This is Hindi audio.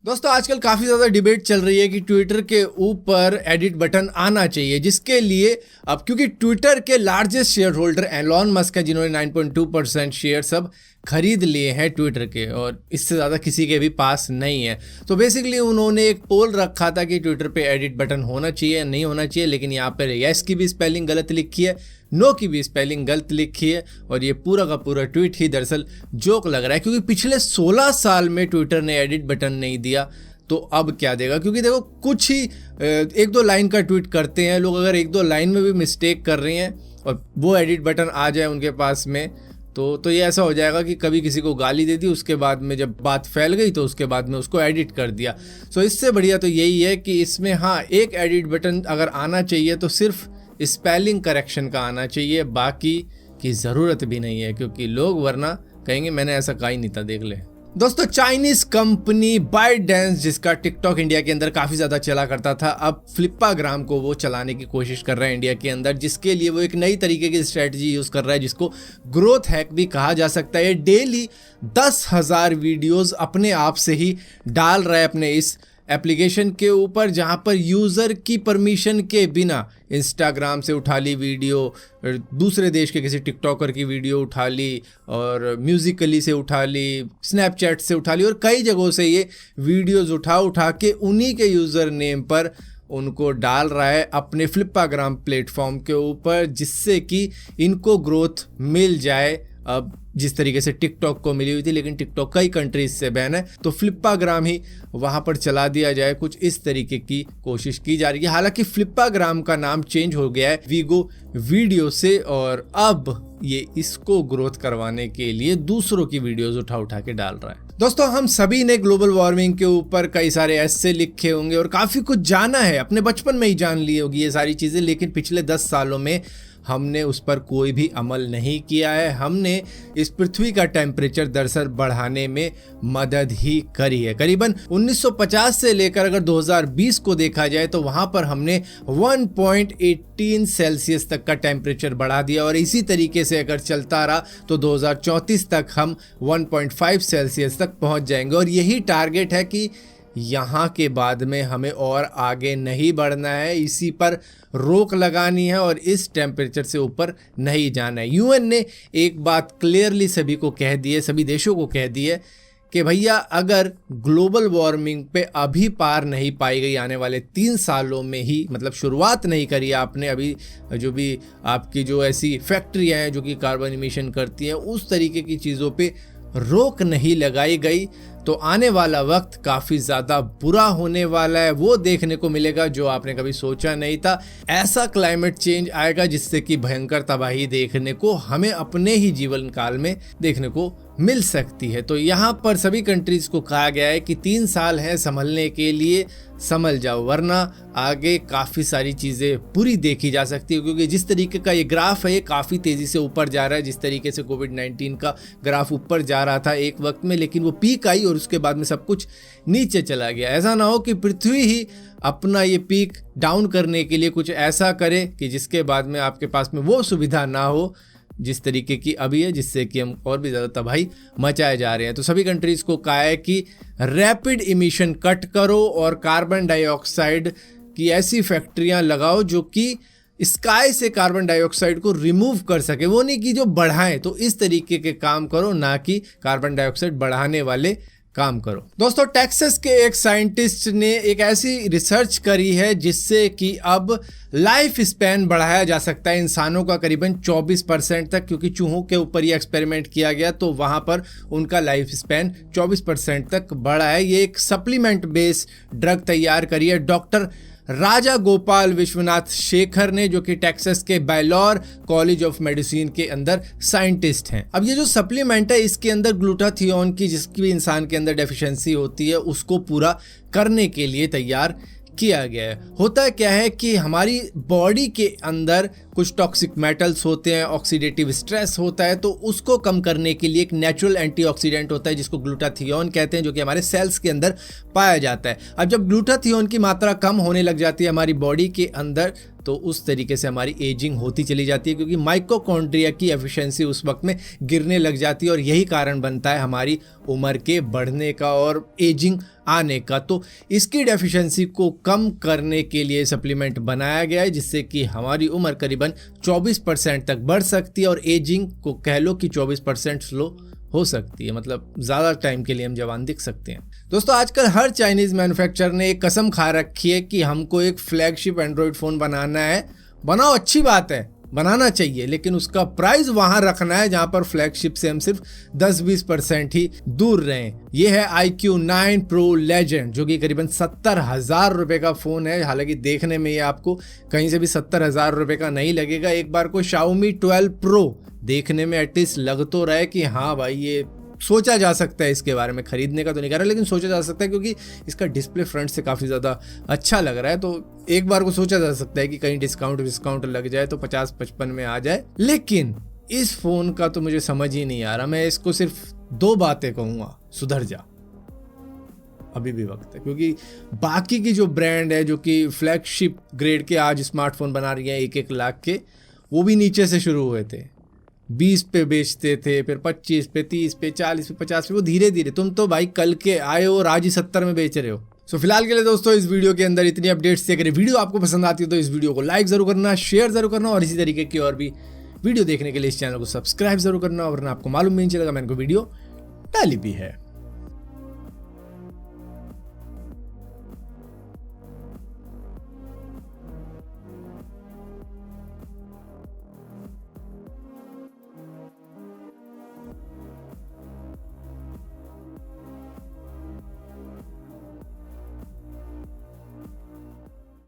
दोस्तों आजकल काफ़ी ज़्यादा डिबेट चल रही है कि ट्विटर के ऊपर एडिट बटन आना चाहिए, जिसके लिए अब क्योंकि ट्विटर के largest share holder Elon Musk हैं, जिन्होंने 9.2% शेयर सब खरीद लिए हैं ट्विटर के, और इससे ज़्यादा किसी के भी पास नहीं है। तो बेसिकली उन्होंने एक पोल रखा था कि ट्विटर पे एडिट बटन होना चाहिए या नहीं होना चाहिए, लेकिन यहाँ पर येस की भी स्पेलिंग गलत लिखी है, नो की भी स्पेलिंग गलत लिखी है, और ये पूरा का पूरा ट्वीट ही दरअसल जोक लग रहा है, क्योंकि पिछले 16 साल में ट्विटर ने एडिट बटन नहीं दिया, तो अब क्या देगा। क्योंकि देखो कुछ ही एक दो लाइन का ट्वीट करते हैं लोग, अगर एक दो लाइन में भी मिस्टेक कर रहे हैं और वो एडिट बटन आ जाए उनके पास में, तो ये ऐसा हो जाएगा कि कभी किसी को गाली दे दी, उसके बाद में जब बात फैल गई तो उसके बाद में उसको एडिट कर दिया। सो इससे बढ़िया तो यही है कि इसमें हाँ एक एडिट बटन अगर आना चाहिए तो सिर्फ स्पेलिंग करेक्शन का आना चाहिए, बाकी की ज़रूरत भी नहीं है, क्योंकि लोग वरना कहेंगे मैंने ऐसा कहा ही नहीं था, देख ले। दोस्तों चाइनीज़ कंपनी बाइटडांस, जिसका टिकटॉक इंडिया के अंदर काफ़ी ज़्यादा चला करता था, अब फ्लिपाग्राम को वो चलाने की कोशिश कर रहा है इंडिया के अंदर, जिसके लिए वो एक नई तरीके की स्ट्रेटजी यूज़ कर रहा है, जिसको ग्रोथ हैक भी कहा जा सकता है। डेली 10,000 वीडियोज़ अपने आप से ही डाल रहा है अपने इस एप्लीकेशन के ऊपर, जहां पर यूज़र की परमिशन के बिना इंस्टाग्राम से उठा ली वीडियो, दूसरे देश के किसी टिकटॉकर की वीडियो उठा ली, और म्यूजिकली से उठा ली, स्नैपचैट से उठा ली, और कई जगहों से ये वीडियोज़ उठा के उन्हीं के यूज़र नेम पर उनको डाल रहा है अपने फ्लिपाग्राम प्लेटफॉर्म के ऊपर, जिससे कि इनको ग्रोथ मिल जाए। अब जिस तरीके से टिकटॉक को मिली हुई थी, लेकिन टिकटॉक कई कंट्रीज से बैन है, तो फ्लिपाग्राम ही वहाँ पर चला दिया जाए, कुछ इस तरीके की कोशिश की जा रही है। हालांकि फ्लिपाग्राम का नाम चेंज हो गया है वीगो वीडियो से, और अब ये इसको ग्रोथ करवाने के लिए दूसरों की वीडियोस उठा के डाल रहा है। दोस्तों हम सभी ने ग्लोबल वार्मिंग के ऊपर कई सारे ऐसे लिखे होंगे और काफ़ी कुछ जाना है, अपने बचपन में ही जान ली होगी ये सारी चीज़ें, लेकिन पिछले 10 सालों में हमने उस पर कोई भी अमल नहीं किया है। हमने इस पृथ्वी का टेम्परेचर दरअसल बढ़ाने में मदद ही करी है। करीबन 1950 से लेकर अगर 2020 को देखा जाए तो वहाँ पर हमने 1.18 सेल्सियस तक का टेम्परेचर बढ़ा दिया, और इसी तरीके से अगर चलता रहा तो 2034 तक हम 1.5 सेल्सियस तक पहुँच जाएंगे, और यही टारगेट है कि यहाँ के बाद में हमें और आगे नहीं बढ़ना है, इसी पर रोक लगानी है और इस टेम्परेचर से ऊपर नहीं जाना है। यूएन ने एक बात क्लियरली सभी को कह दी है, सभी देशों को कह दी है कि भैया अगर ग्लोबल वार्मिंग पे अभी पार नहीं पाई गई आने वाले 3 सालों में ही, मतलब शुरुआत नहीं करी आपने अभी, जो भी आपकी जो ऐसी फैक्ट्रियाँ हैं जो कि कार्बन इमिशन करती हैं, उस तरीके की चीज़ों पे रोक नहीं लगाई गई, तो आने वाला वक्त काफ़ी ज़्यादा बुरा होने वाला है। वो देखने को मिलेगा जो आपने कभी सोचा नहीं था। ऐसा क्लाइमेट चेंज आएगा जिससे कि भयंकर तबाही देखने को हमें अपने ही जीवन काल में देखने को मिल सकती है। तो यहाँ पर सभी कंट्रीज को कहा गया है कि 3 साल है संभलने के लिए, संभल जाओ, वरना आगे काफ़ी सारी चीज़ें बुरी देखी जा सकती है। क्योंकि जिस तरीके का ये ग्राफ है ये काफ़ी तेज़ी से ऊपर जा रहा है, जिस तरीके से कोविड-19 का ग्राफ ऊपर जा रहा था एक वक्त में, लेकिन वो पीक आई और उसके बाद में सब कुछ नीचे चला गया। ऐसा ना हो कि पृथ्वी ही अपना ये पीक डाउन करने के लिए कुछ ऐसा करे कि जिसके बाद में आपके पास में वो सुविधा ना हो जिस तरीके की अभी है, जिससे कि हम और भी ज़्यादा तबाही मचाए जा रहे हैं। तो सभी कंट्रीज़ को कहा है कि रैपिड इमिशन कट करो और कार्बन डाइऑक्साइड की ऐसी फैक्ट्रियां लगाओ जो कि स्काई से कार्बन डाइऑक्साइड को रिमूव कर सके, वो नहीं कि जो बढ़ाएं। तो इस तरीके के काम करो, ना कि कार्बन डाइऑक्साइड बढ़ाने वाले काम करो। दोस्तों टेक्सास के एक साइंटिस्ट ने एक ऐसी रिसर्च करी है जिससे कि अब लाइफ स्पैन बढ़ाया जा सकता है इंसानों का करीबन 24% तक, क्योंकि चूहों के ऊपर ये एक्सपेरिमेंट किया गया तो वहाँ पर उनका लाइफ स्पैन 24% तक बढ़ा है। ये एक सप्लीमेंट बेस्ड ड्रग तैयार करी है डॉक्टर राजा गोपाल विश्वनाथ शेखर ने, जो कि टेक्सास के बैलोर कॉलेज ऑफ मेडिसिन के अंदर साइंटिस्ट हैं। अब ये जो सप्लीमेंट है इसके अंदर ग्लूटाथियोन की, जिसकी भी इंसान के अंदर डेफिशिएंसी होती है, उसको पूरा करने के लिए तैयार किया गया है। होता क्या है कि हमारी बॉडी के अंदर कुछ टॉक्सिक मेटल्स होते हैं, ऑक्सीडेटिव स्ट्रेस होता है, तो उसको कम करने के लिए एक नेचुरल एंटीऑक्सीडेंट होता है जिसको ग्लूटाथियोन कहते हैं, जो कि हमारे सेल्स के अंदर पाया जाता है। अब जब ग्लूटाथियोन की मात्रा कम होने लग जाती है हमारी बॉडी के अंदर, तो उस तरीके से हमारी एजिंग होती चली जाती है, क्योंकि माइटोकॉन्ड्रिया की एफिशिएंसी उस वक्त में गिरने लग जाती है और यही कारण बनता है हमारी उम्र के बढ़ने का और एजिंग आने का। तो इसकी डेफिशिएंसी को कम करने के लिए सप्लीमेंट बनाया गया है, जिससे कि हमारी उम्र करीबन 24% तक बढ़ सकती है और एजिंग को कह लो कि 24% स्लो हो सकती है, मतलब ज़्यादा टाइम के लिए हम जवान दिख सकते हैं। दोस्तों, आजकल हर चाइनीज़ मैन्युफैक्चरर ने एक कसम खा रखी है कि हमको एक फ्लैगशिप एंड्रॉयड फ़ोन बनाना है। बनाओ, अच्छी बात है, बनाना चाहिए, लेकिन उसका प्राइस वहाँ रखना है जहाँ पर फ्लैगशिप से हम सिर्फ 10-20% ही दूर रहें। ये है iQOO 9 Pro Legend, जो कि करीबन 70,000 रुपये का फ़ोन है। हालांकि देखने में ये आपको कहीं से भी 70,000 रुपये का नहीं लगेगा। एक बार को Xiaomi 12 Pro देखने में एटलीस्ट लग तो रहा है कि हाँ भाई, ये सोचा जा सकता है इसके बारे में, खरीदने का तो नहीं कर रहा, लेकिन सोचा जा सकता है क्योंकि इसका डिस्प्ले फ्रंट से काफ़ी ज़्यादा अच्छा लग रहा है। तो एक बार को सोचा जा सकता है कि कहीं डिस्काउंट लग जाए तो 50-55 में आ जाए। लेकिन इस फ़ोन का तो मुझे समझ ही नहीं आ रहा। मैं इसको सिर्फ 2 बातें कहूँगा, सुधर जा, अभी भी वक्त है। क्योंकि बाकी की जो ब्रांड है जो कि फ्लैगशिप ग्रेड के आज स्मार्टफोन बना रही हैं 1-1 लाख के, वो भी नीचे से शुरू हुए थे, 20 पे बेचते थे, फिर 25 पे, 30 पे, 40 पे, 50 पे, वो धीरे धीरे। तुम तो भाई कल के आए हो और आज ही 70 में बेच रहे हो। सो फिलहाल के लिए दोस्तों, इस वीडियो के अंदर इतनी अपडेट्स थी। अगर वीडियो आपको पसंद आती है तो इस वीडियो को लाइक जरूर करना, शेयर जरूर करना और इसी तरीके की और भी वीडियो देखने के लिए इस चैनल को सब्सक्राइब जरूर करना। और आपको मालूम नहीं चलेगा मैंने को वीडियो डाली भी है।